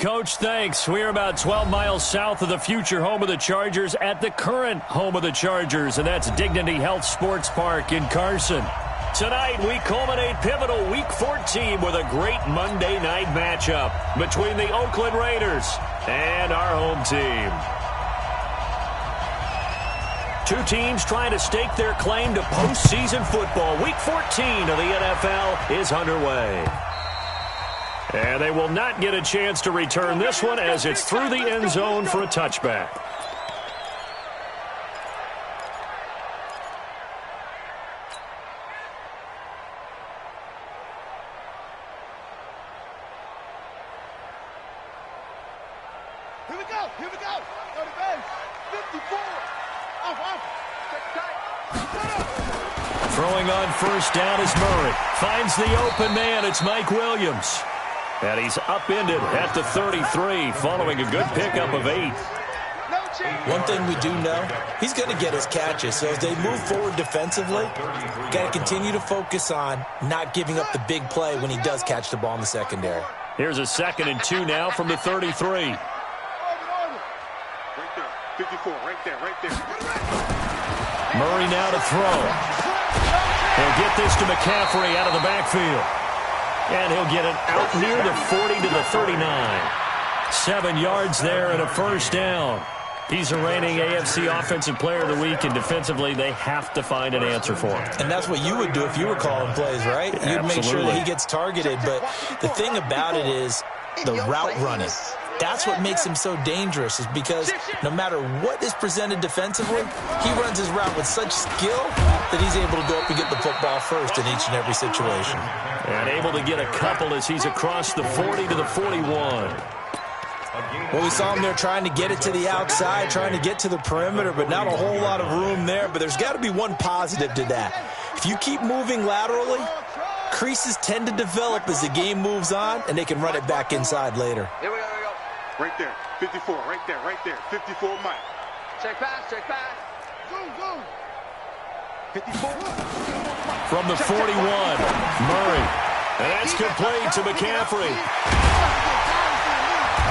Coach, thanks. We're about 12 miles south of the future home of the Chargers at the current home of the Chargers, and that's Dignity Health Sports Park in Carson. Tonight, we culminate pivotal Week 14 with a great Monday night matchup between the Oakland Raiders and our home team. Two teams trying to stake their claim to postseason football. Week 14 of the NFL is underway. And they will not get a chance to return this one as it's through the end zone for a touchback. Here we go. Go to base. 54. Off. Throwing on first down is Murray. Finds the open man. It's Mike Williams. And he's upended at the 33 following a good pickup of 8. One thing we do know, he's going to get his catches. So as they move forward defensively, got to continue to focus on not giving up the big play when he does catch the ball in the secondary. Here's a 2nd and 2 now from the 33. Right there. 54, right there. Murray now to throw. He'll get this to McCaffrey out of the backfield. And he'll get it out near the 40 to the 39. 7 yards there and a first down. He's a reigning AFC Offensive Player of the Week, and defensively they have to find an answer for him. And that's what you would do if you were calling plays, right? You'd Absolutely. make sure that he gets targeted. But the thing about it is the route running. That's what makes him so dangerous, is because no matter what is presented defensively, he runs his route with such skill that he's able to go up and get the football first in each and every situation. And able to get a couple as he's across the 40 to the 41. Well, we saw him there trying to get it to the outside, trying to get to the perimeter, but not a whole lot of room there. But there's got to be one positive to that. If you keep moving laterally, creases tend to develop as the game moves on, and they can run it back inside later. Here we go. Right there. 54, right there. 54, Mike. Check pass. Zoom. 54. From the 41, Murray. And that's complete to McCaffrey.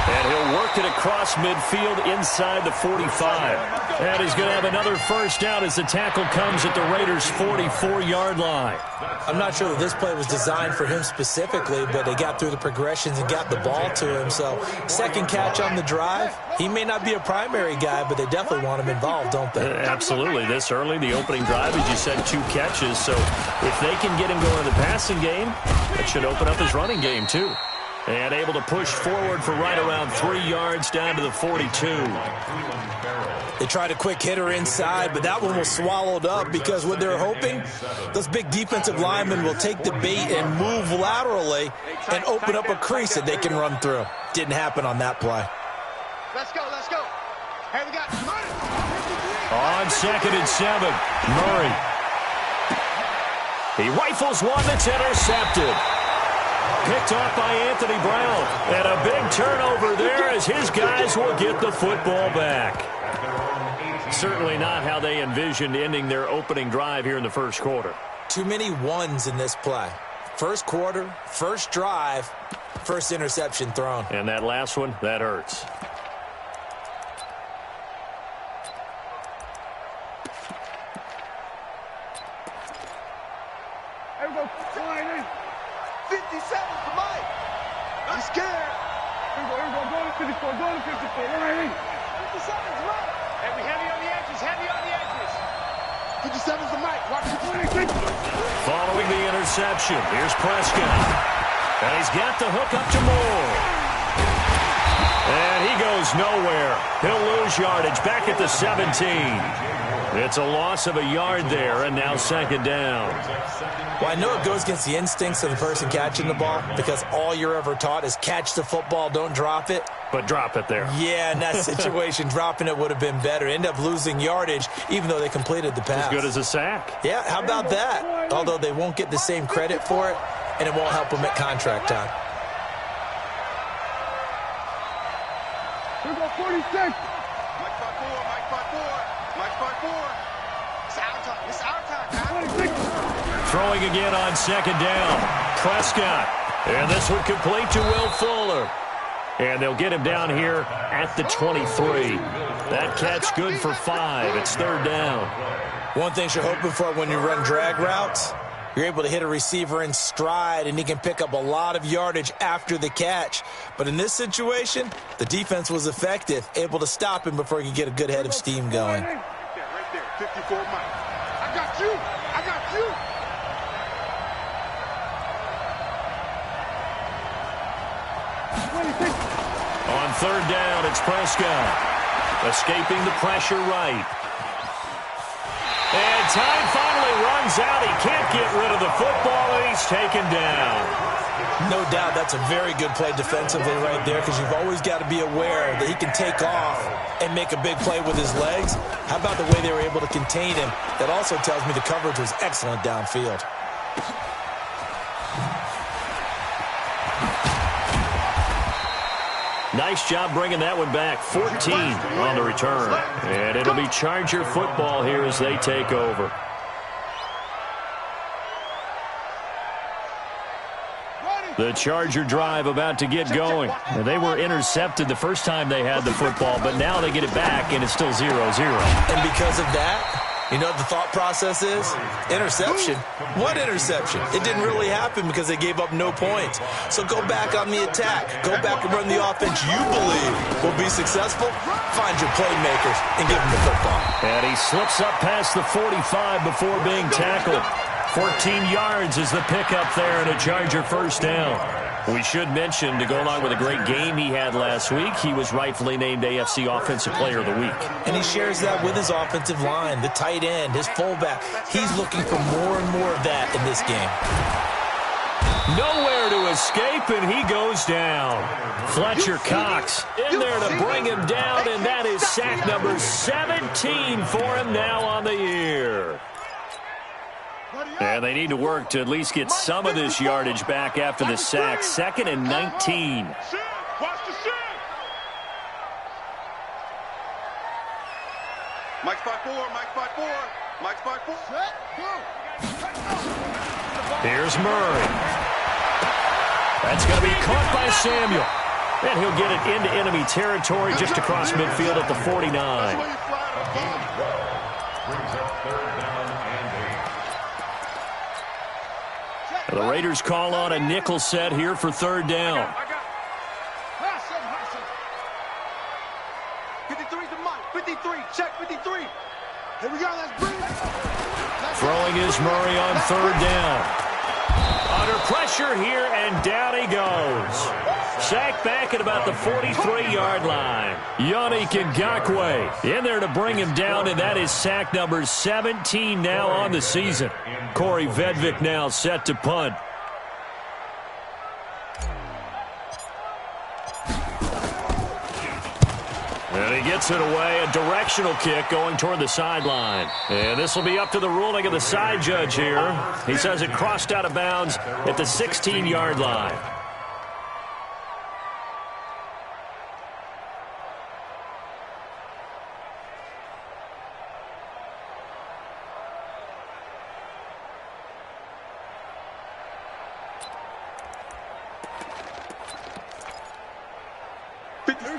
And he'll work it across midfield inside the 45. And he's going to have another first down as the tackle comes at the Raiders' 44-yard line. I'm not sure that this play was designed for him specifically, but they got through the progressions and got the ball to him. So, second catch on the drive. He may not be a primary guy, but they definitely want him involved, don't they? Absolutely. This early, the opening drive, as you said, 2 catches. So, if they can get him going in the passing game, that should open up his running game, too. And able to push forward for right around 3 yards down to the 42. They tried a quick hitter inside, but that one was swallowed up because what they're hoping, those big defensive linemen will take the bait and move laterally and open up a crease that they can run through. Didn't happen on that play. Let's go. Hey, we got Murray. On 2nd and 7, Murray. He rifles one that's intercepted. Picked off by Anthony Brown. And a big turnover there as his guys will get the football back. Certainly not how they envisioned ending their opening drive here in the first quarter. Too many ones in this play. First quarter, first drive, first interception thrown. And that last one, that hurts. Here we go. 57 for Mike. I'm scared. Here we go. Go to 54. 57's Mike. Heavy on the edges. 57's the Mike. Watch the 26. Following the interception, here's Prescott. And he's got the hook up to Moore. And he goes nowhere. He'll lose yardage back at the 17. It's a loss of a yard there, and now 2nd down. Well, I know it goes against the instincts of the person catching the ball because all you're ever taught is catch the football, don't drop it. But drop it there. Yeah, in that situation, dropping it would have been better. End up losing yardage, even though they completed the pass. As good as a sack. Yeah, how about that? Although they won't get the same credit for it, and it won't help them at contract time. Here we go. 46. Throwing again on 2nd down. Prescott. And this one complete to Will Fuller. And they'll get him down here at the 23. That catch good for 5. It's 3rd down. One thing you're hoping for when you run drag routes, you're able to hit a receiver in stride, and he can pick up a lot of yardage after the catch. But in this situation, the defense was effective, able to stop him before he could get a good head of steam going. Right there, 54 Mike. I got you. I got you. On 3rd down, it's Prescott. Escaping the pressure right. And time finally runs out. He can't get rid of the football, and he's taken down. No doubt that's a very good play defensively right there, because you've always got to be aware that he can take off and make a big play with his legs. How about the way they were able to contain him? That also tells me the coverage was excellent downfield. Nice job bringing that one back. 14 on the return. And it'll be Charger football here as they take over. The Charger drive about to get going. And they were intercepted the first time they had the football, but now they get it back, and it's still 0-0. And because of that, you know what the thought process is? Interception. What interception? It didn't really happen because they gave up no points. So go back on the attack. Go back and run the offense you believe will be successful. Find your playmakers and give them the football. And he slips up past the 45 before being tackled. 14 yards is the pickup there, and a Charger 1st down. We should mention, to go along with a great game he had last week, he was rightfully named AFC Offensive Player of the Week. And he shares that with his offensive line, the tight end, his fullback. He's looking for more and more of that in this game. Nowhere to escape, and he goes down. Fletcher Cox in there to bring him down, and that is sack number 17 for him now on the year. And they need to work to at least get some of this yardage back after the sack. 2nd and 19. Mike's 5-4, Mike's 5-4, Mike's 5-4. Here's Murray. That's going to be caught by Samuel. And he'll get it into enemy territory just across midfield at the 49. The Raiders call on a nickel set here for 3rd down. 53 to Mike. 53. Check 53. Here we go. Let's bring it. Throwing is Murray on 3rd down. Under pressure here, and down he goes. Sacked back at about the 43-yard line. Yannick Ngakoue in there to bring him down, and that is sack number 17 now on the season. Corey Vedvik now set to punt. And he gets it away, a directional kick going toward the sideline. And this will be up to the ruling of the side judge here. He says it crossed out of bounds at the 16-yard line.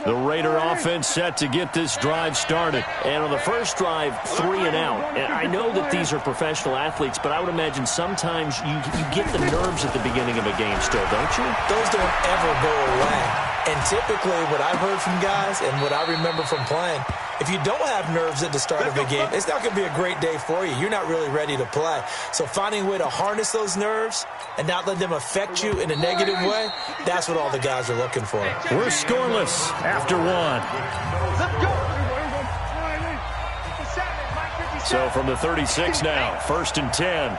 The Raider offense set to get this drive started. And on the first drive, 3 and out. And I know that these are professional athletes, but I would imagine sometimes you get the nerves at the beginning of a game still, don't you? Those don't ever go away. And typically what I've heard from guys and what I remember from playing, if you don't have nerves at the start of a game, it's not going to be a great day for you. You're not really ready to play. So finding a way to harness those nerves and not let them affect you in a negative way, that's what all the guys are looking for. We're scoreless after 1. So from the 36 now, 1st and 10.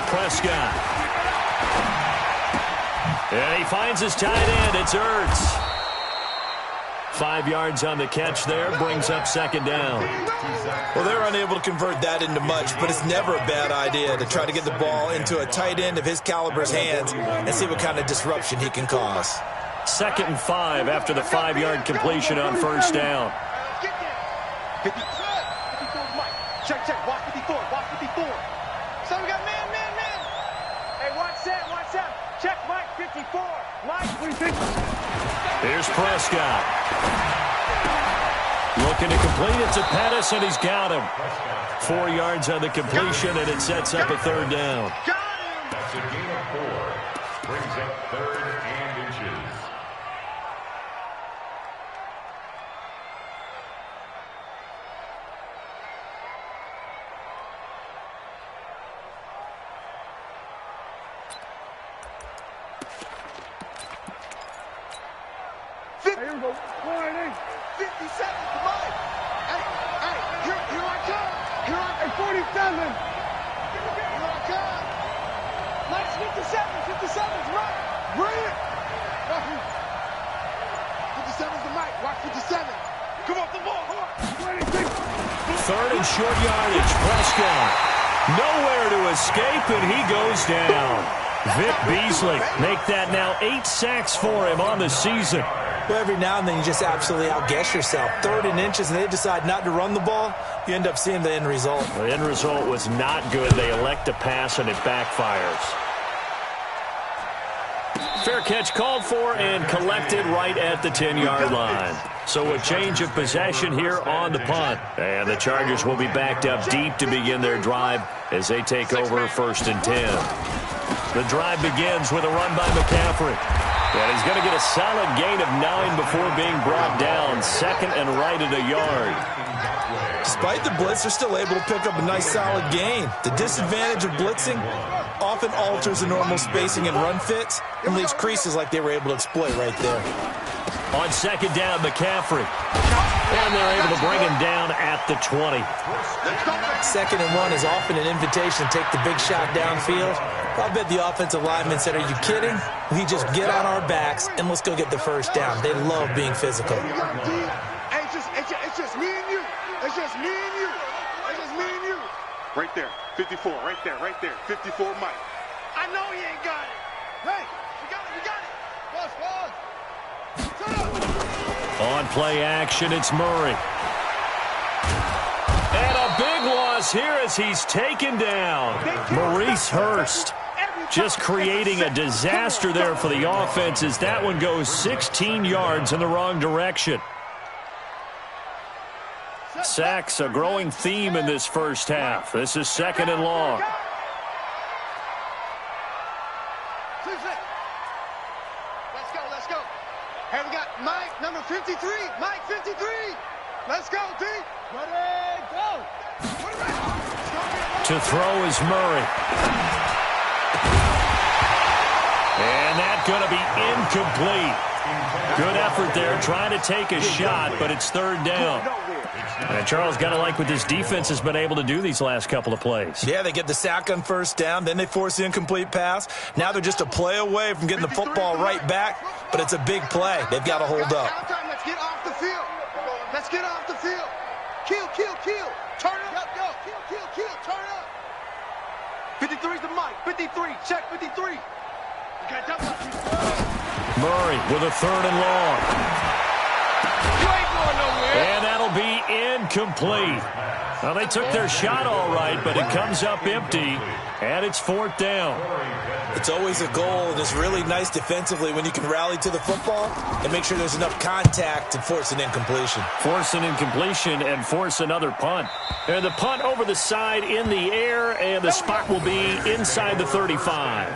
Prescott. And he finds his tight end. It's Ertz. 5 yards on the catch there, brings up 2nd down. Well, they were unable to convert that into much, but it's never a bad idea to try to get the ball into a tight end of his caliber's hands and see what kind of disruption he can cause. 2nd and 5 after the 5-yard completion on 1st down. Check, check. Watch 54. Watch 54. So we got man. Hey, watch that. Check Mike 54. Mike 350. Here's Prescott. Looking to complete it to Pettis, and he's got him. 4 yards on the completion, and it sets up a third down. That's a gain of 4. Brings up 3rd and inches. Here we go. 57. Come on. Hey, here I come. Here I come. 47. Here I come. Mike's 57's right. Bring it. 57's the Mike. Watch 57. Come off the ball. 26. 3rd and short yardage. Prescott. Nowhere to escape, and he goes down. Vic Beasley make that now 8 sacks for him on the season. Well, every now and then you just absolutely outguess yourself. 3rd and inches, and they decide not to run the ball. You end up seeing the end result. The end result was not good. They elect to pass, and it backfires. Fair catch called for and collected right at the 10-yard line. So a change of possession here on the punt. And the Chargers will be backed up deep to begin their drive as they take over 1st and 10. The drive begins with a run by McCaffrey. And he's going to get a solid gain of 9 before being brought down. 2nd and right at a yard. Despite the blitz, they're still able to pick up a nice solid gain. The disadvantage of blitzing often alters the normal spacing and run fits and leaves creases like they were able to exploit right there. On 2nd down, McCaffrey. And they're able to bring him down at the 20. 2nd and 1 is often an invitation to take the big shot downfield. I bet the offensive lineman said, "Are you kidding? We just get on our backs and let's go get the first down." They love being physical. It's just me and you. It's just me and you. It's just me and you. Right there. 54. Right there. 54 Mike. I know he ain't got it. Hey, we got it. Pause. On play action, it's Murray. And a big loss here as he's taken down. Maurice Hurst just creating a disaster there for the offense as that one goes 16 yards in the wrong direction. Sacks, a growing theme in this first half. This is 2nd and long. Let's go. Hey, we got Mike, number 53. Mike, 53. Let's go, D. Ready, go. To throw is Murray. And that's going to be incomplete. Good effort there, trying to take a shot, but it's 3rd down. And Charles, got to like what this defense has been able to do these last couple of plays. Yeah, they get the sack on 1st down, then they force the incomplete pass. Now they're just a play away from getting the football right back, but it's a big play. They've got to hold up. Let's get off the field. Let's get off the field. Kill. Turn up. Go. Kill. Turn up. 53's the Mike. 53. Check 53. You got double. Murray with a 3rd and long. You ain't going nowhere. And that'll be incomplete. Well, they took their shot all right, but it comes up empty, and it's 4th down. It's always a goal, and it's really nice defensively when you can rally to the football and make sure there's enough contact to force an incompletion. Force an incompletion and force another punt. And the punt over the side in the air, and the spot will be inside the 35.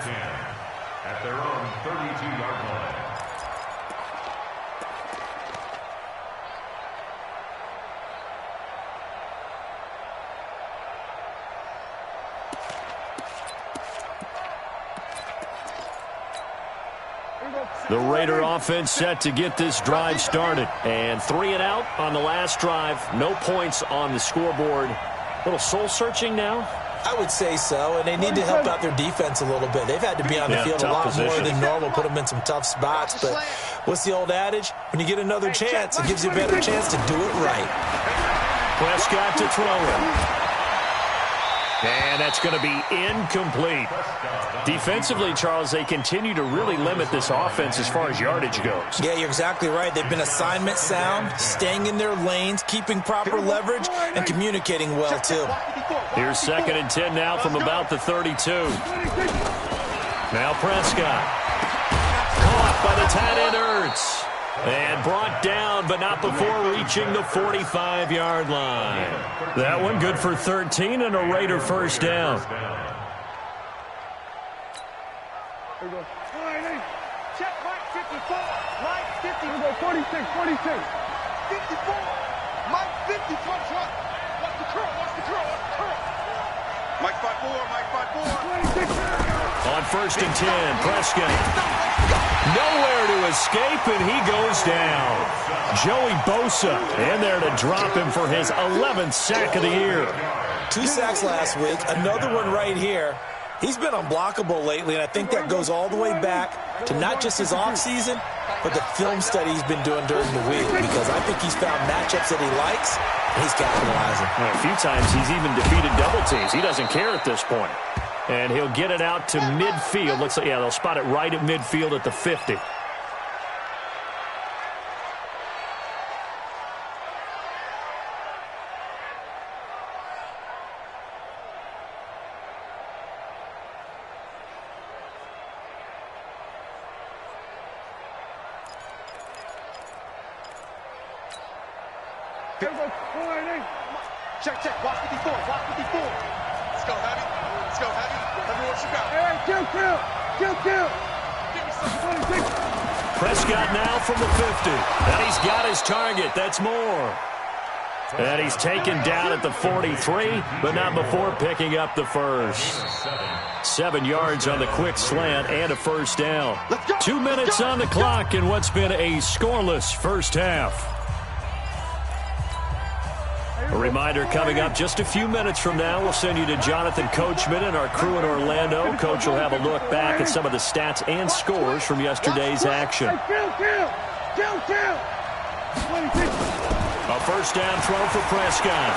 At their own 32-yard line. The Raider offense set to get this drive started. And 3 and out on the last drive. No points on the scoreboard. A little soul-searching now? I would say so, and they need to help out their defense a little bit. They've had to be on the field a lot more than normal, put them in some tough spots. But what's the old adage? When you get another chance, it gives you a better chance to do it right. Prescott to throw it. And that's going to be incomplete. Defensively, Charles, they continue to really limit this offense as far as yardage goes. Yeah, you're exactly right. They've been assignment sound, staying in their lanes, keeping proper leverage, and communicating well, too. Here's 2nd and 10 now from about the 32. Now Prescott. Caught by the tight end Ertz. And brought down, but not before reaching the 45-yard line. That one good for 13 and a Raider first down. Here we go. Check Mike 54. Mike 50. Here we go. 46, 46. 54. Mike 50 front front. Watch the curl, watch the curl, watch the curl. Mike 5-4, Mike 5-4. On 1st and 10, Prescott. Nowhere to escape, and he goes down. Joey Bosa in there to drop him for his 11th sack of the year. 2 sacks last week, another one right here. He's been unblockable lately, and I think that goes all the way back to not just his offseason, but the film study he's been doing during the week, because I think he's found matchups that he likes, and he's capitalizing. A few times he's even defeated double teams. He doesn't care at this point. And he'll get it out to midfield. Looks like, yeah, they'll spot it right at midfield at the 50. Check, check. Watch 54. Watch 54. Let's go, Heavy. Let's go, Heavy. Heavy, what you got? Hey, kill. Give me some 26. Prescott now from the 50. And he's got his target. That's more. And he's taken down at the 43, but not before picking up the first. 7 yards on the quick slant and a first down. 2 minutes on the clock in what's been a scoreless first half. A reminder coming up just a few minutes from now, we'll send you to Jonathan Coachman and our crew in Orlando. Coach will have a look back at some of the stats and scores from yesterday's action. Kill. 26. A first down throw for Prescott.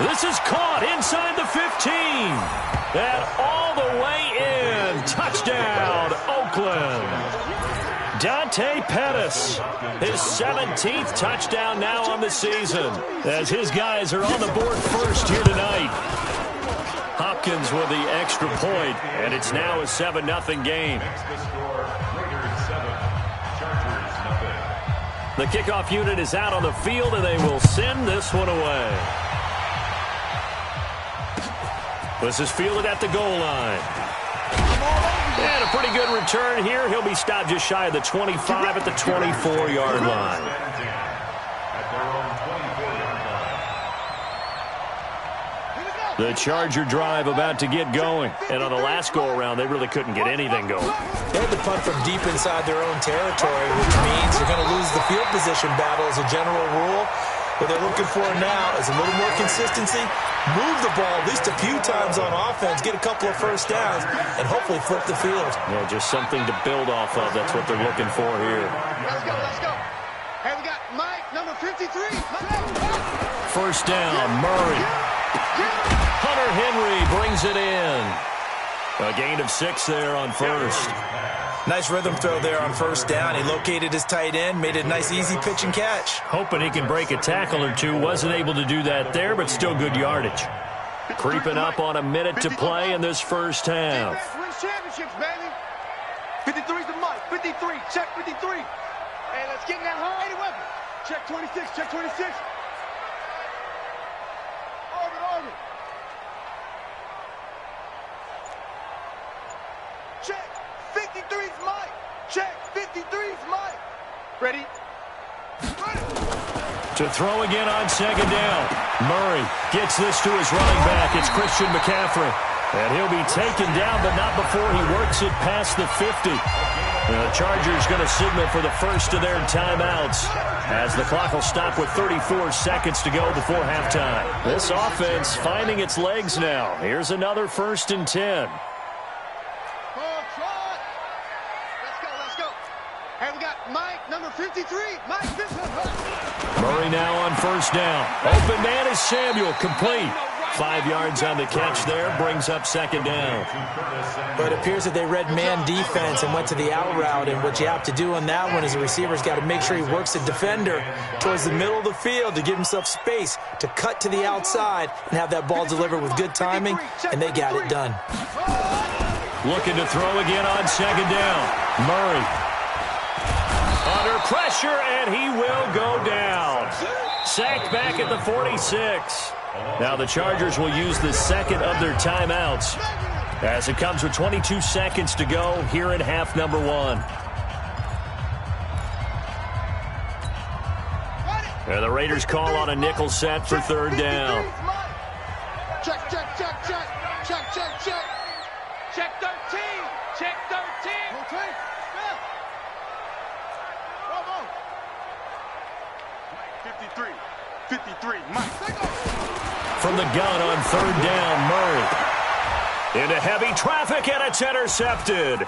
This is caught inside the 15. And all the way in. Touchdown, Oakland. Dante Pettis, his 17th touchdown now on the season, as his guys are on the board first here tonight. Hopkins with the extra point, and it's now a 7-0 game. The kickoff unit is out on the field, and they will send this one away. This is fielded at the goal line. And a pretty good return here. He'll be stopped just shy of the 25 at the 24-yard line. The Charger drive about to get going. And on the last go-around, they really couldn't get anything going. They had to punt from deep inside their own territory, which means they're going to lose the field position battle as a general rule. What they're looking for now is a little more consistency, move the ball at least a few times on offense, get a couple of first downs, and hopefully flip the field. Yeah, just something to build off of. That's what they're looking for here. Let's go. Hey, we got Mike, number 53. First down, Murray. Hunter Henry brings it in. A gain of 6 there on first. Nice rhythm throw there on first down. He located his tight end, made it a nice, easy pitch and catch. Hoping he can break a tackle or two. Wasn't able to do that there, but still good yardage. Creeping up on a minute to play in this first half. Wins championships, baby. 53's the Mike. 53. Check 53. Hey, let's get in that hole. 80 weapon. Check 26. Check 26. Orbit. Check. 53's Mike. Check. 53's Mike. Ready? To throw again on second down. Murray gets this to his running back. It's Christian McCaffrey. And he'll be taken down, but not before he works it past the 50. The Chargers going to signal for the first of their timeouts, as the clock will stop with 34 seconds to go before halftime. This offense finding its legs now. Here's another 1st and 10. Hey, we got Mike, number 53. Mike, 53. Murray now on first down. Open man is Samuel, complete. 5 yards on the catch there, brings up second down. But it appears that they read man defense and went to the out route, and what you have to do on that one is the receiver's got to make sure he works the defender towards the middle of the field to give himself space to cut to the outside and have that ball delivered with good timing, and they got it done. Looking to throw again on second down. Murray under pressure, and he will go down. Sacked back at the 46. Now the Chargers will use the second of their timeouts as it comes with 22 seconds to go here in half number 1. And the Raiders call on a nickel set for third down. Check, check, check, check. Check, check, check. Check 13. Check 13. 53. 53. Mike. From the gun on third down, Murray. Into heavy traffic, and it's intercepted.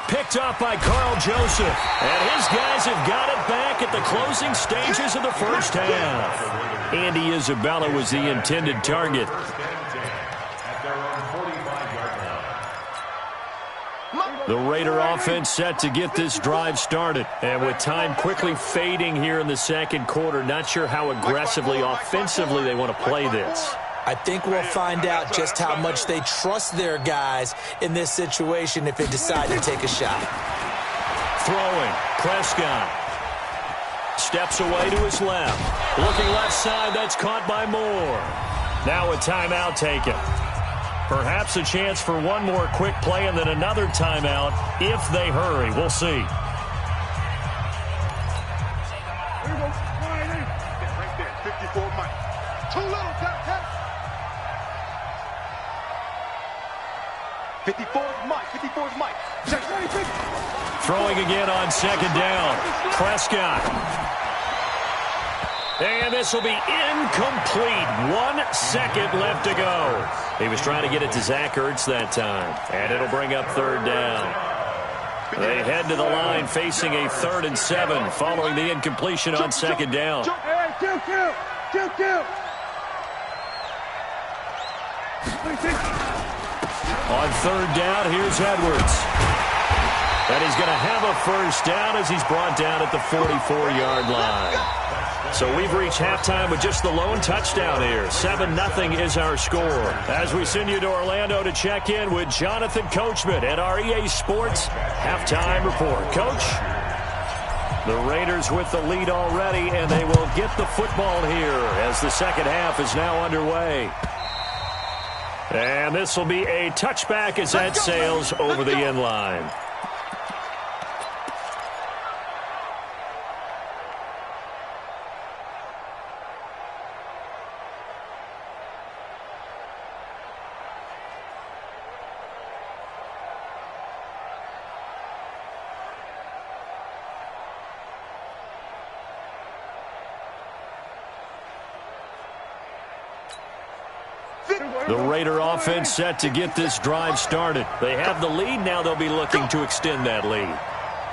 Picked off by Carl Joseph. And his guys have got it back at the closing stages of the first half. Andy Isabella was the intended target. The Raider offense set to get this drive started. And with time quickly fading here in the second quarter, not sure how aggressively, offensively they want to play this. I think we'll find out just how much they trust their guys in this situation if they decide to take a shot. Throwing, Prescott. Steps away to his left. Looking left side, that's caught by Moore. Now a timeout taken. Perhaps a chance for one more quick play and then another timeout if they hurry. We'll see. Here we go. Right there. 54 Mike. Too little, tap. 54 is Mike. 54 is Mike. Check 26. Throwing again on second down. Prescott. And this will be incomplete. 1 second left to go. He was trying to get it to Zach Ertz that time. And it'll bring up third down. They head to the line facing a 3rd and 7 following the incompletion on second down. On third down, here's Edwards. And he's going to have a first down as he's brought down at the 44-yard line. So we've reached halftime with just the lone touchdown here. 7-0 is our score. As we send you to Orlando to check in with Jonathan Coachman at our EA Sports Halftime Report. Coach, the Raiders with the lead already, and they will get the football here as the second half is now underway. And this will be a touchback as that sails over the end line. The Raider offense set to get this drive started. They have the lead. Now they'll be looking to extend that lead.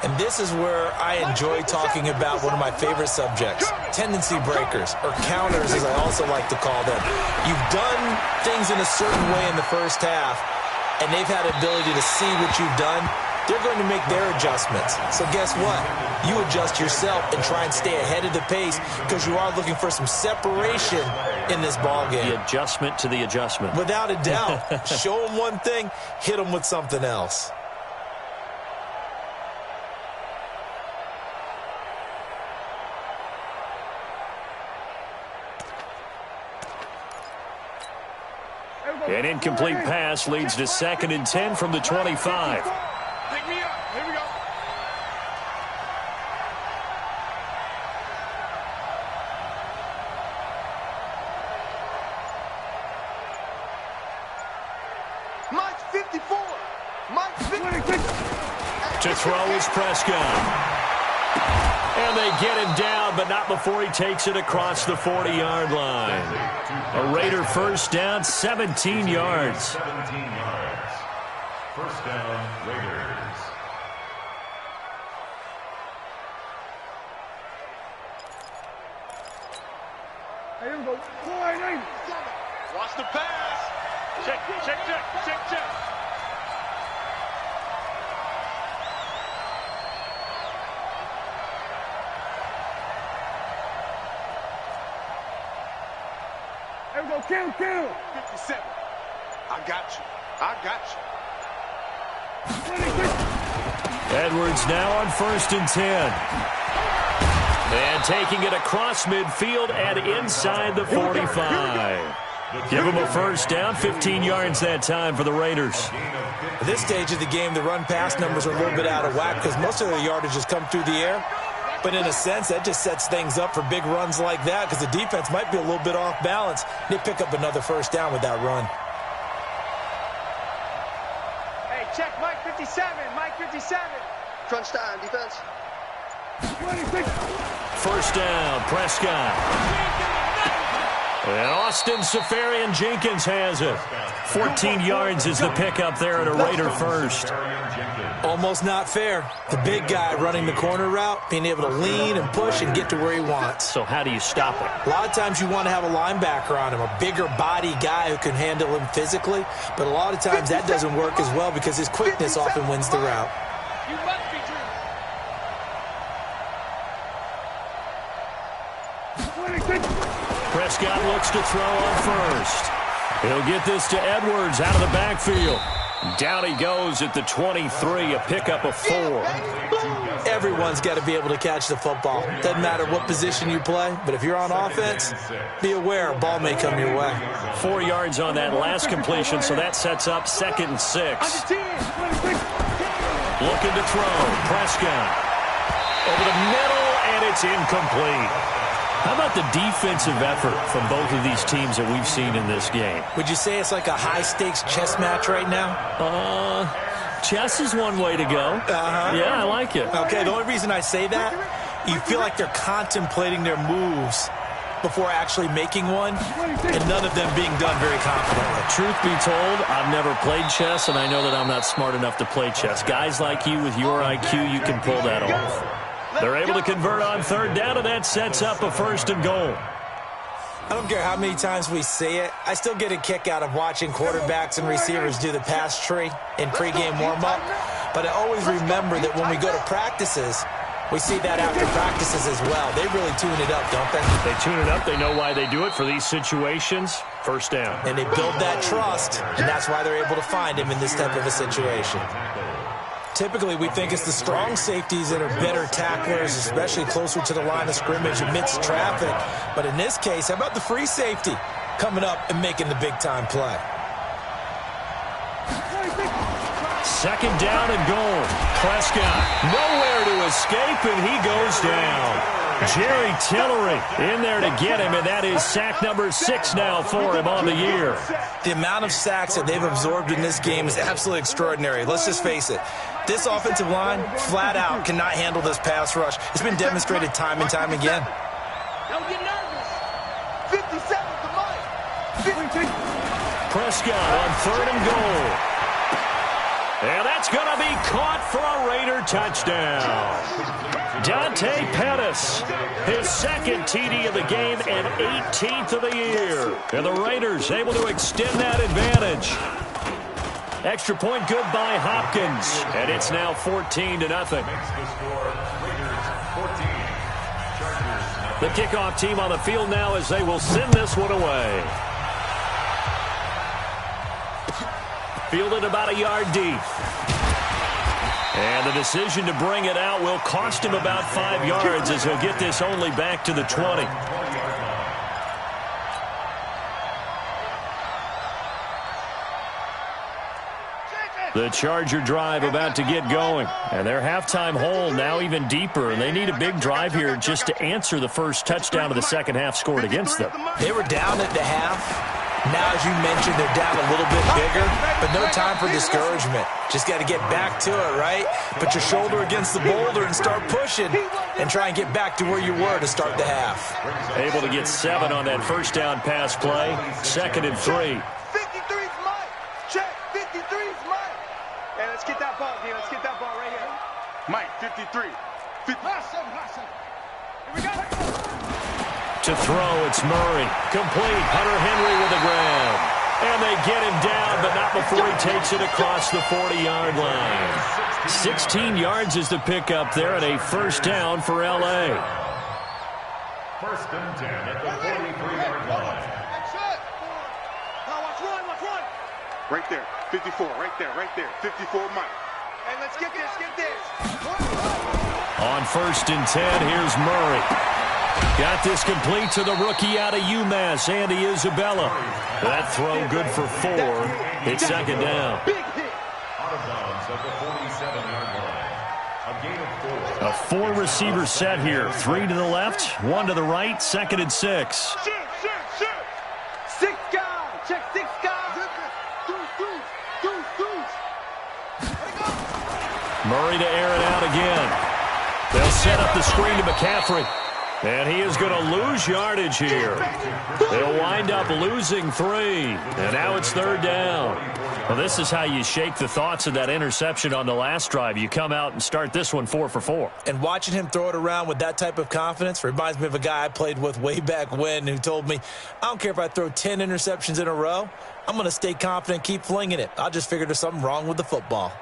And this is where I enjoy talking about one of my favorite subjects, tendency breakers, or counters as I also like to call them. You've done things in a certain way in the first half, and they've had the ability to see what you've done. They're going to make their adjustments. So guess what? You adjust yourself and try and stay ahead of the pace because you are looking for some separation in this ball game. The adjustment to the adjustment. Without a doubt. Show them one thing, hit them with something else. An incomplete pass leads to 2nd and 10 from the 25. Pick me up. Here we go. Mike's 54. Mike's 54. To throw is Prescott. And they get him down, but not before he takes it across the 40-yard line. A Raider first down, 17 yards. 17 yards. First down, Raiders. Here we go. 4-8. Watch the pass. Check, check, check, check, check. There we go, count. 57. I got you. Edwards now on 1st and 10. And taking it across midfield and inside the 45. Give him a first down, 15 yards that time for the Raiders. At this stage of the game, the run-pass numbers are a little bit out of whack because most of their yardage has come through the air. But in a sense, that just sets things up for big runs like that because the defense might be a little bit off balance. They pick up another first down with that run. Hey, check, Mike 57, Mike 57. Crunch time, defense. 26. First down, Prescott. And Austin Safarian-Jenkins has it. 14 yards is the pickup there at a Raider first. Almost not fair. The big guy running the corner route, being able to lean and push and get to where he wants. So how do you stop it? A lot of times you want to have a linebacker on him, a bigger body guy who can handle him physically. But a lot of times that doesn't work as well because his quickness often wins the route. You must be true. 26. Prescott looks to throw on first. He'll get this to Edwards out of the backfield. Down he goes at the 23, a pickup of 4. Everyone's got to be able to catch the football. Doesn't matter what position you play, but if you're on offense, be aware a ball may come your way. 4 yards on that last completion, so that sets up 2nd and 6. Looking to throw. Prescott. Over the middle, and it's incomplete. How about the defensive effort from both of these teams that we've seen in this game? Would you say it's like a high-stakes chess match right now? Chess is one way to go. Yeah, I like it. Okay, the only reason I say that, you feel like they're contemplating their moves before actually making one, and none of them being done very confidently. Truth be told, I've never played chess, and I know that I'm not smart enough to play chess. Guys like you with your IQ, you can pull that off. They're able to convert on 3rd down, and that sets up a 1st and goal. I don't care how many times we say it, I still get a kick out of watching quarterbacks and receivers do the pass tree in pregame warm-up. But I always remember that when we go to practices, we see that after practices as well. They really tune it up, don't they? They tune it up. They know why they do it for these situations. First down. And they build that trust, and that's why they're able to find him in this type of a situation. Typically, we think it's the strong safeties that are better tacklers, especially closer to the line of scrimmage amidst traffic. But in this case, how about the free safety coming up and making the big-time play? 2nd down and goal. Prescott nowhere to escape, and he goes down. Jerry Tillery in there to get him, and that is sack number 6 now for him on the year. The amount of sacks that they've absorbed in this game is absolutely extraordinary. Let's just face it. This offensive line, flat out, cannot handle this pass rush. It's been demonstrated time and time again. Don't get nervous. 57 to Mike. Prescott on 3rd and goal. And that's going to be caught for a Raider touchdown. Dante Pettis, his 2nd TD of the game and 18th of the year. And the Raiders able to extend that advantage. Extra point good by Hopkins. And it's now 14-0. The kickoff team on the field now as they will send this one away. Fielded about a yard deep. And the decision to bring it out will cost him about 5 yards as he'll get this only back to the 20. The Charger drive about to get going. And their halftime hole now even deeper. And they need a big drive here just to answer the first touchdown of the second half scored against them. They were down at the half. Now, as you mentioned, they're down a little bit bigger, but no time for discouragement. Just got to get back to it, right? Put your shoulder against the boulder and start pushing and try and get back to where you were to start the half. Able to get 7 on that first down pass play. 2nd and 3. 53's Mike. Check. 53's Mike. Hey, let's get that ball here. Let's get that ball right here. Mike, 53. Here we go. To throw, it's Murray. Complete. Hunter Henry with the grab. And they get him down, but not before he takes it across the 40-yard line. 16 yards is the pickup there, and a first down for L.A. First and 10 at the 43-yard line. Right there, 54, right there, 54 Mike. Hey, let's get this. On first and 10, here's Murray. Got this complete to the rookie out of UMass, Andy Isabella. That throw good for 4. It's second down. Big hit. Out of bounds at the 47-yard line. A gain of 4. A 4-receiver set here. 3 to the left, 1 to the right, second and 6. Shoot. 6 guys. Check 6 guys. Deuce. Murray to air it out again. They'll set up the screen to McCaffrey. And he is going to lose yardage here. They'll wind up losing 3. And now it's third down. Well, this is how you shake the thoughts of that interception on the last drive. You come out and start this one 4 for 4. And watching him throw it around with that type of confidence reminds me of a guy I played with way back when who told me, I don't care if I throw 10 interceptions in a row. I'm going to stay confident, keep flinging it. I just figured there's something wrong with the football.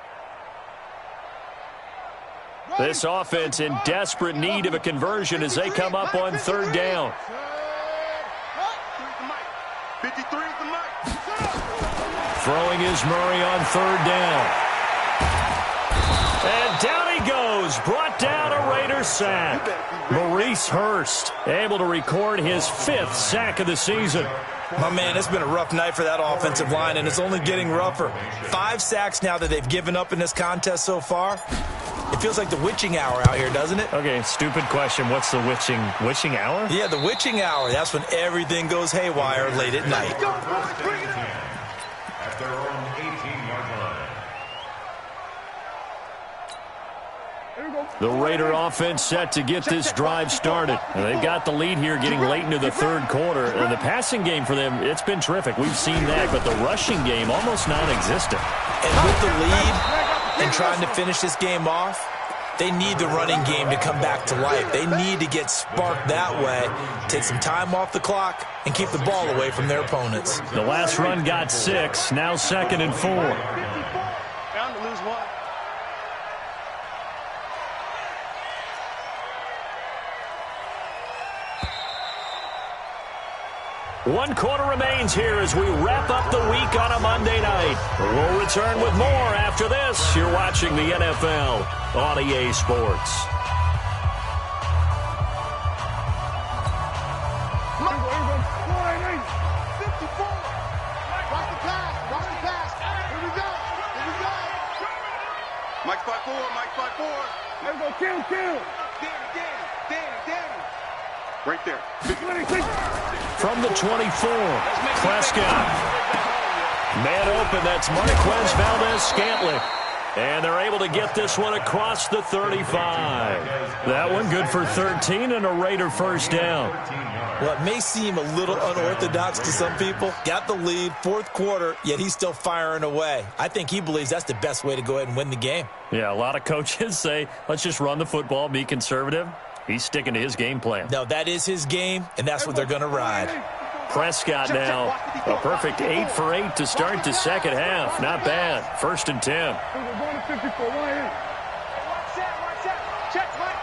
This offense in desperate need of a conversion as they come up on third down. 53 is the mic. Throwing is Murray on third down. And down he goes. Brought down a Raider sack. Maurice Hurst able to record his 5th sack of the season. My man, it's been a rough night for that offensive line, and it's only getting rougher. 5 sacks now that they've given up in this contest so far. It feels like the witching hour out here, doesn't it? Okay, stupid question. What's the witching hour? Yeah, the witching hour. That's when everything goes haywire late at night. At their own 18-yard line. The Raider offense set to get this drive started. And they've got the lead here getting late into the third quarter. And the passing game for them, it's been terrific. We've seen that, but the rushing game almost non-existent. And with the lead and trying to finish this game off, they need the running game to come back to life. They need to get sparked that way, take some time off the clock, and keep the ball away from their opponents. The last run got 6, now second and 4. Bound to lose 1. One quarter remains here as we wrap up the week on a Monday night. We'll return with more after this. You're watching the NFL on EA Sports. Mike 5-4. Let's go, kill. Danny. Right there. From the 24, Prescott. Man open, that's Marquez Valdez-Scantling. And they're able to get this one across the 35. That one good for 13 and a Raider first down. Well, it may seem a little unorthodox to some people. Got the lead, fourth quarter, yet he's still firing away. I think he believes that's the best way to go ahead and win the game. Yeah, a lot of coaches say, let's just run the football, be conservative. He's sticking to his game plan. No, that is his game, and that's what they're going to ride. Prescott now, a perfect 8 for 8 to start the second half. Not bad. First and 10. Check Mike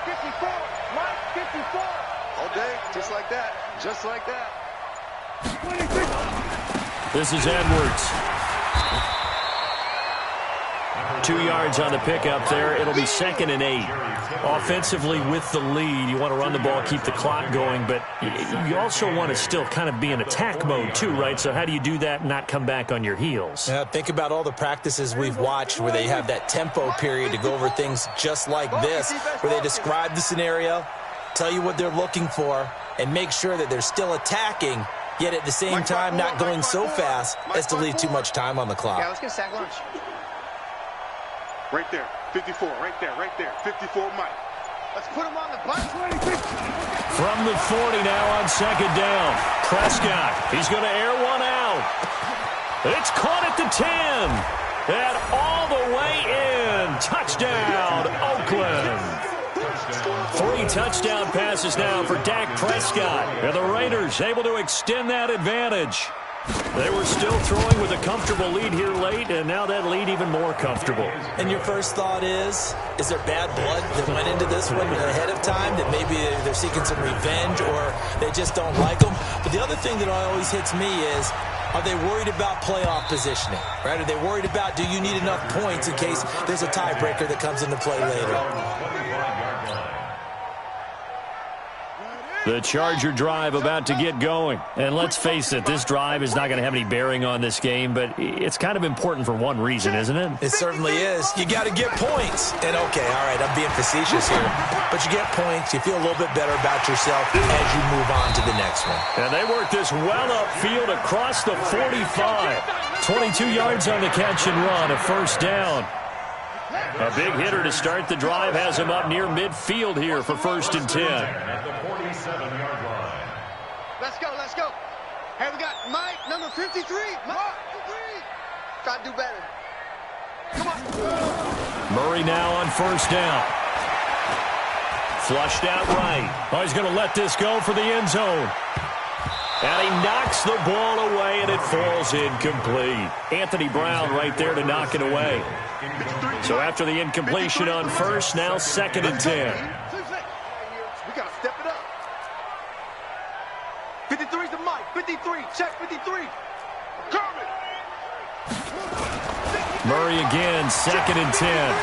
54. Mike 54. All day, just like that. This is Edwards. 2 yards on the pickup there. It'll be second and 8. Offensively with the lead, you want to run the ball, keep the clock going, but you also want to still kind of be in attack mode too, right? So how do you do that and not come back on your heels? Yeah, think about all the practices we've watched where they have that tempo period to go over things just like this, where they describe the scenario, tell you what they're looking for, and make sure that they're still attacking, yet at the same time not going so fast as to leave too much time on the clock. Yeah, let's get sack lunch. Right there, 54, right there, 54 Mike. Let's put him on the bus. From the 40 now on second down. Prescott, he's going to air one out. It's caught at the 10. And all the way in. Touchdown, Oakland. 3 touchdown passes now for Dak Prescott. And the Raiders able to extend that advantage. They were still throwing with a comfortable lead here late, and now that lead even more comfortable. And your first thought is there bad blood that went into this one ahead of time, that maybe they're seeking some revenge or they just don't like them? But the other thing that always hits me is, are they worried about playoff positioning, right? Are they worried about, do you need enough points in case there's a tiebreaker that comes into play later? The Charger drive about to get going. And let's face it, this drive is not going to have any bearing on this game, but it's kind of important for one reason, isn't it? It certainly is. You got to get points. And, okay, all right, I'm being facetious here. But you get points, you feel a little bit better about yourself as you move on to the next one. And they work this well upfield across the 45. 22 yards on the catch and run, a first down. A big hitter to start the drive has him up near midfield here for 1st and 10. At the 47-yard line. Let's go, let's go. Hey, we got Mike, number 53. Mike, 53. Try to do better. Come on. Murray now on 1st down. Flushed out right. Oh, he's going to let this go for the end zone. And he knocks the ball away, and it falls incomplete. Anthony Brown right there to knock it away. So after the incompletion on 1st, now 2nd and 10. We got to step it up. 53's the Mike. 53. Check 53. Kermit. Murray again, 2nd and 10.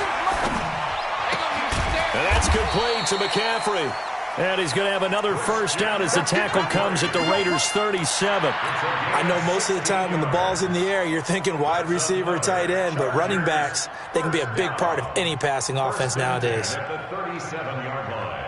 And that's complete to McCaffrey. And he's going to have another first down as the tackle comes at the Raiders' 37. I know most of the time when the ball's in the air, you're thinking wide receiver, tight end, but running backs, they can be a big part of any passing offense nowadays. At the 37-yard line.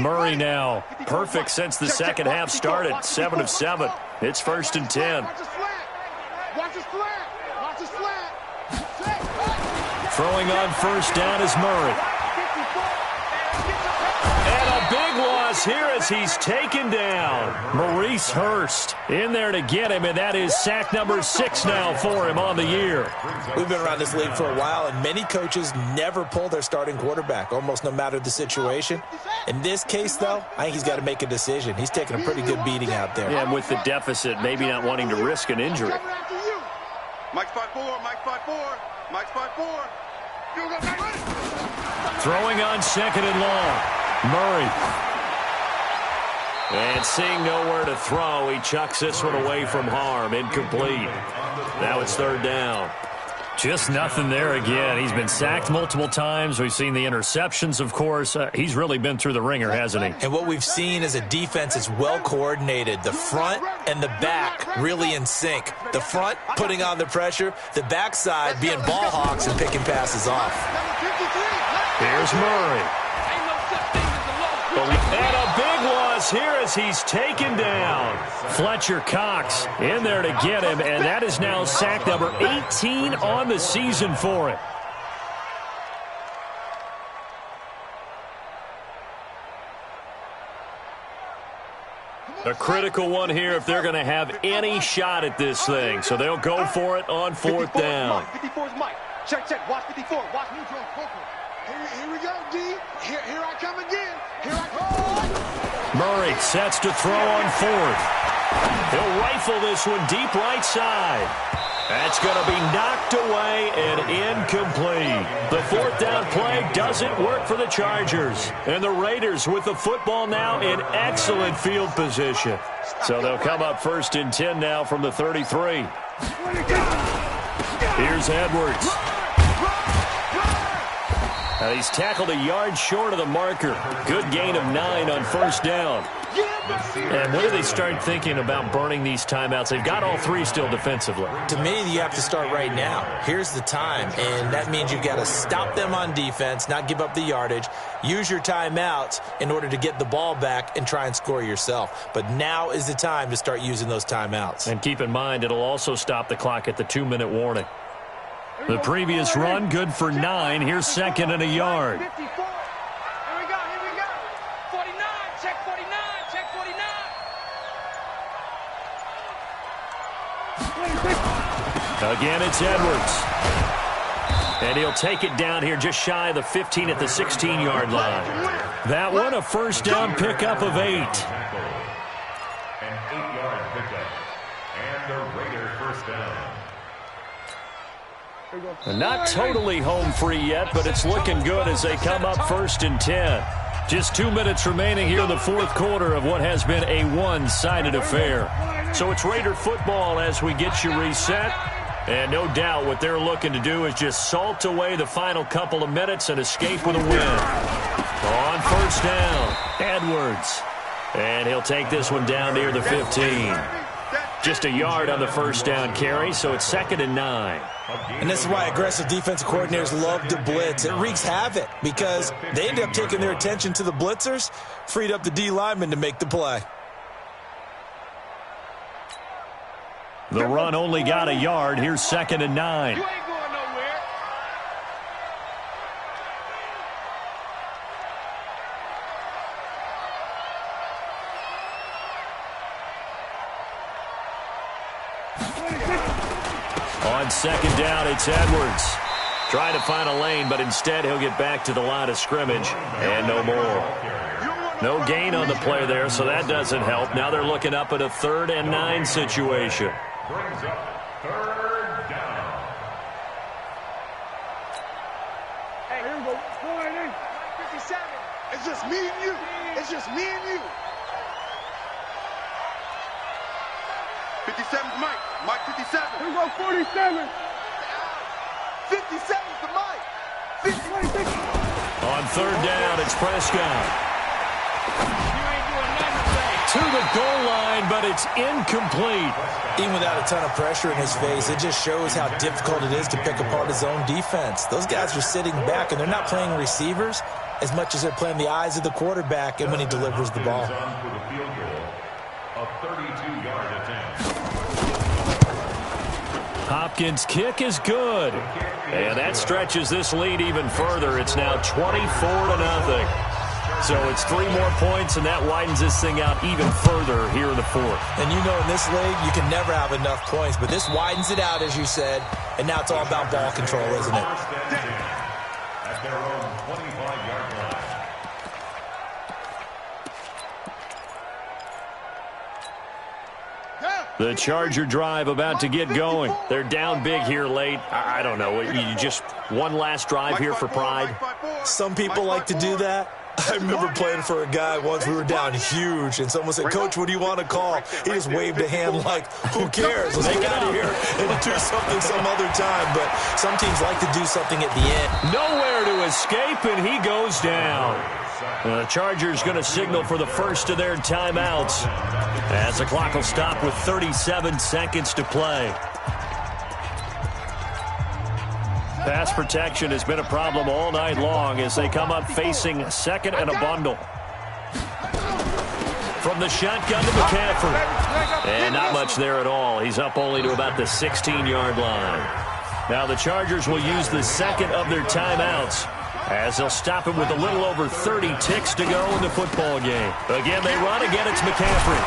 Murray now, perfect since the second half started, 7 of 7. It's 1st and 10. Watch his flat. Watch his flat. Watch his flat. Throwing on 1st down is Murray. And a big loss here as he's taken down. Maurice Hurst in there to get him, and that is sack number 6 now for him on the year. We've been around this league for a while, and many coaches never pull their starting quarterback, almost no matter the situation. In this case, though, I think he's got to make a decision. He's taking a pretty good beating out there. Yeah, and with the deficit, maybe not wanting to risk an injury. Mike's 5'4", Mike's 5'4", Mike's 5'4". Throwing on 2nd and long. Murray. And seeing nowhere to throw, he chucks this one away from harm. Incomplete. Now it's 3rd down. Just nothing there again. He's been sacked multiple times. We've seen the interceptions, of course. He's really been through the ringer, hasn't he? And what we've seen is a defense that's well coordinated. The front and the back really in sync. The front putting on the pressure. The backside being ball hawks and picking passes off. Here's Murray. And a big loss here as he's taken down. Fletcher Cox in there to get him, and that is now sack number 18 on the season for him. A critical one here if they're going to have any shot at this thing. So they'll go for it on 4th down. 54's Mike. Check, check. Watch 54. Watch neutral. Here we go, D. Here I come again. Here I come. Murray sets to throw on 4th. He'll rifle this one deep right side. That's going to be knocked away and incomplete. The 4th down play doesn't work for the Chargers. And the Raiders with the football now in excellent field position. So they'll come up 1st and 10 now from the 33. Here's Edwards. He's tackled a yard short of the marker. Good gain of 9 on 1st down. And when do they start thinking about burning these timeouts? They've got all 3 still defensively. To me, you have to start right now. Here's the time, and that means you've got to stop them on defense, not give up the yardage, use your timeouts in order to get the ball back and try and score yourself. But now is the time to start using those timeouts. And keep in mind, it'll also stop the clock at the 2-minute warning. The previous run, good for 9. Here's 2nd and a yard. 54. Here we go. 49. Check 49. Check 49. Again, it's Edwards. And he'll take it down here just shy of the 15 at the 16-yard line. That one a first down pickup of 8. An 8-yard pickup. And the Raiders first down. Not totally home free yet, but it's looking good as they come up 1st and 10. Just 2 minutes remaining here in the fourth quarter of what has been a one-sided affair. So it's Raider football as we get you reset. And no doubt what they're looking to do is just salt away the final couple of minutes and escape with a win. On first down, Edwards. And he'll take this one down near the 15. Just a yard on the first down carry, so it's 2nd and 9. And this is why aggressive defensive coordinators love to blitz. It wreaks havoc because they end up taking their attention to the blitzers, freed up the D lineman to make the play. The run only got a yard. Here's 2nd and 9. You ain't going nowhere. On 2nd down, it's Edwards. Trying to find a lane, but instead he'll get back to the line of scrimmage. And no more. No gain on the play there, so that doesn't help. Now they're looking up at a 3rd and 9 situation. Brings up 3rd down. Hey, here we go. 57. It's just me and you. It's just me and you. 57's Mike. Mike 57. Here we go, 47. 57's the Mike. 50. On 3rd down, it's Prescott. To the goal line, but it's incomplete. Even without a ton of pressure in his face, it just shows how difficult it is to pick apart his own defense. Those guys are sitting back, and they're not playing receivers as much as they're playing the eyes of the quarterback and when he delivers the ball. For the field goal, a 32-yard attempt. Hopkins' kick is good. And that stretches this lead even further. It's now 24-0. So it's 3 more points, and that widens this thing out even further here in the fourth. And you know in this league, you can never have enough points, but this widens it out, as you said, and now it's all about ball control, isn't it? At their own 25-yard line. The Charger drive about to get going. They're down big here late. I don't know. You just one last drive here for pride. Some people like to do that. I remember playing for a guy once. We were down huge, and someone said, "Coach, what do you want to call?" He just waved a hand like, "Who cares? Let's get out of here and do something some other time." But some teams like to do something at the end. Nowhere to escape, and he goes down. The Chargers going to signal for the first of their timeouts as the clock will stop with 37 seconds to play. Pass protection has been a problem all night long as they come up facing 2nd and a bundle. From the shotgun to McCaffrey. And not much there at all. He's up only to about the 16-yard line. Now the Chargers will use the 2nd of their timeouts as they'll stop it with a little over 30 ticks to go in the football game. Again, they run. Again, it's McCaffrey.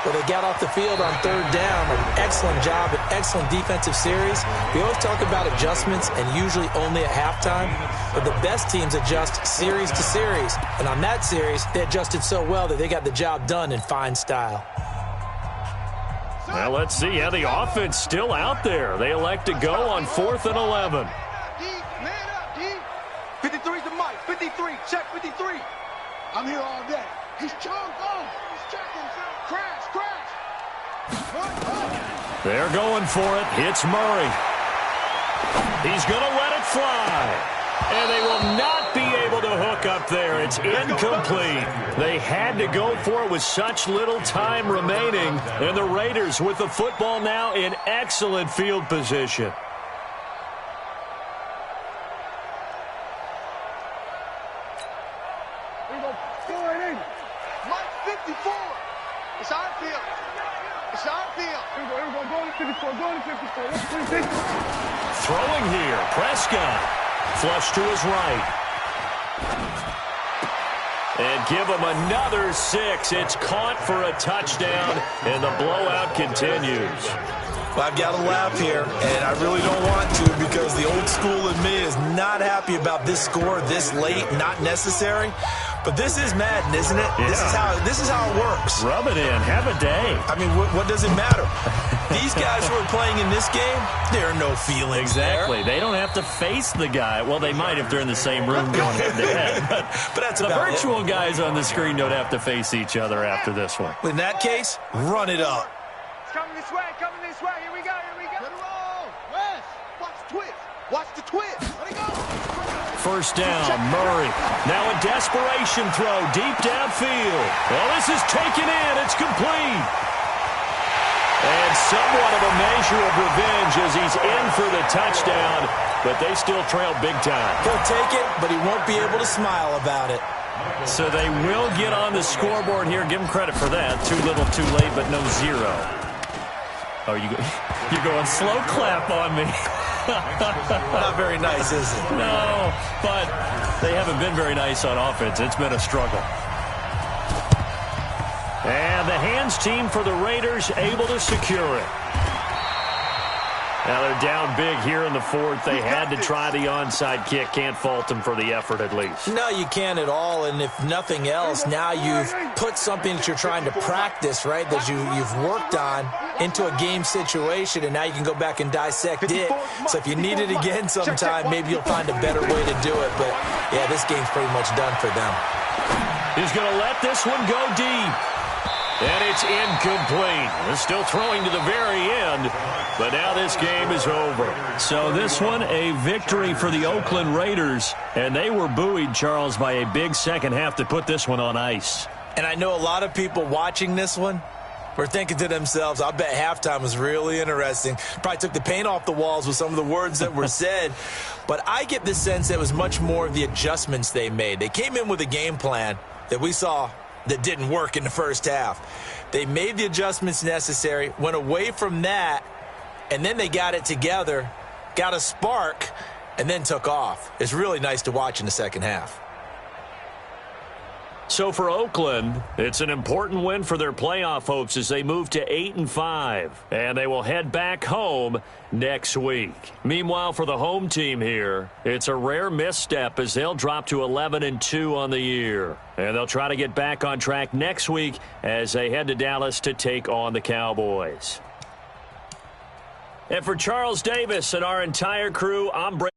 Well, they got off the field on 3rd down. An excellent job, an excellent defensive series. We always talk about adjustments and usually only at halftime, but the best teams adjust series to series. And on that series, they adjusted so well that they got the job done in fine style. Well, let's see how the offense still out there. They elect to go on 4th and 11. Man up, D. 53's the Mike. 53. Check 53. I'm here all day. He's chunked off. He's checking. Crash. They're going for it. It's Murray. He's going to let it fly. And they will not be able to hook up there. It's incomplete. They had to go for it with such little time remaining. And the Raiders with the football now in excellent field position. Here we go. 480. Mike 54. It's our field. It's our field. Here we go. Going to 54. Going to 54. Let's play 50. Throwing here. Prescott. Flush to his right. And give him another 6. It's caught for a touchdown, and the blowout continues. Well, I've got to laugh here, and I really don't want to because the old school in me is not happy about this score this late, not necessary. But this is Madden, isn't it? Yeah. This is how it works. Rub it in. Have a day. I mean, what does it matter? These guys who are playing in this game, there are no feelings Exactly. there. They don't have to face the guy. Well, they might if they're in the same room going head-to-head. But that's the about virtual it. guys on the screen don't have to face each other after this one. In that case, run it up. It's coming this way, Here we go, Let it roll. West, watch the twist. Watch the twist. Let it go. First down, Murray. Now a desperation throw deep downfield. Well, this is taken in. It's complete. And somewhat of a measure of revenge as he's in for the touchdown, but they still trail big time. He'll take it, but he won't be able to smile about it. So they will get on the scoreboard here. Give them credit for that. Too little, too late, but no zero. Oh, you're going slow clap on me. Not very nice, is it? No, but they haven't been very nice on offense. It's been a struggle. And the hands team for the Raiders able to secure it. Now they're down big here in the fourth. They had to try the onside kick. Can't fault them for the effort at least. No, you can't at all. And if nothing else, now you've put something that you're trying to practice, right, that you've worked on into a game situation, and now you can go back and dissect it. So if you need it again sometime, maybe you'll find a better way to do it. But, yeah, this game's pretty much done for them. He's going to let this one go deep. And it's incomplete. They're still throwing to the very end, but now this game is over. So this one, a victory for the Oakland Raiders, and they were buoyed, Charles, by a big second half to put this one on ice. And I know a lot of people watching this one were thinking to themselves, I bet halftime was really interesting. Probably took the paint off the walls with some of the words that were said. But I get the sense that it was much more of the adjustments they made. They came in with a game plan that we saw that didn't work in the first half. They made the adjustments necessary, went away from that, and then they got it together, got a spark, and then took off. It's really nice to watch in the second half. So for Oakland, it's an important win for their playoff hopes as they move to 8-5, and they will head back home next week. Meanwhile, for the home team here, it's a rare misstep as they'll drop to 11-2 on the year, and they'll try to get back on track next week as they head to Dallas to take on the Cowboys. And for Charles Davis and our entire crew, I'm Brady.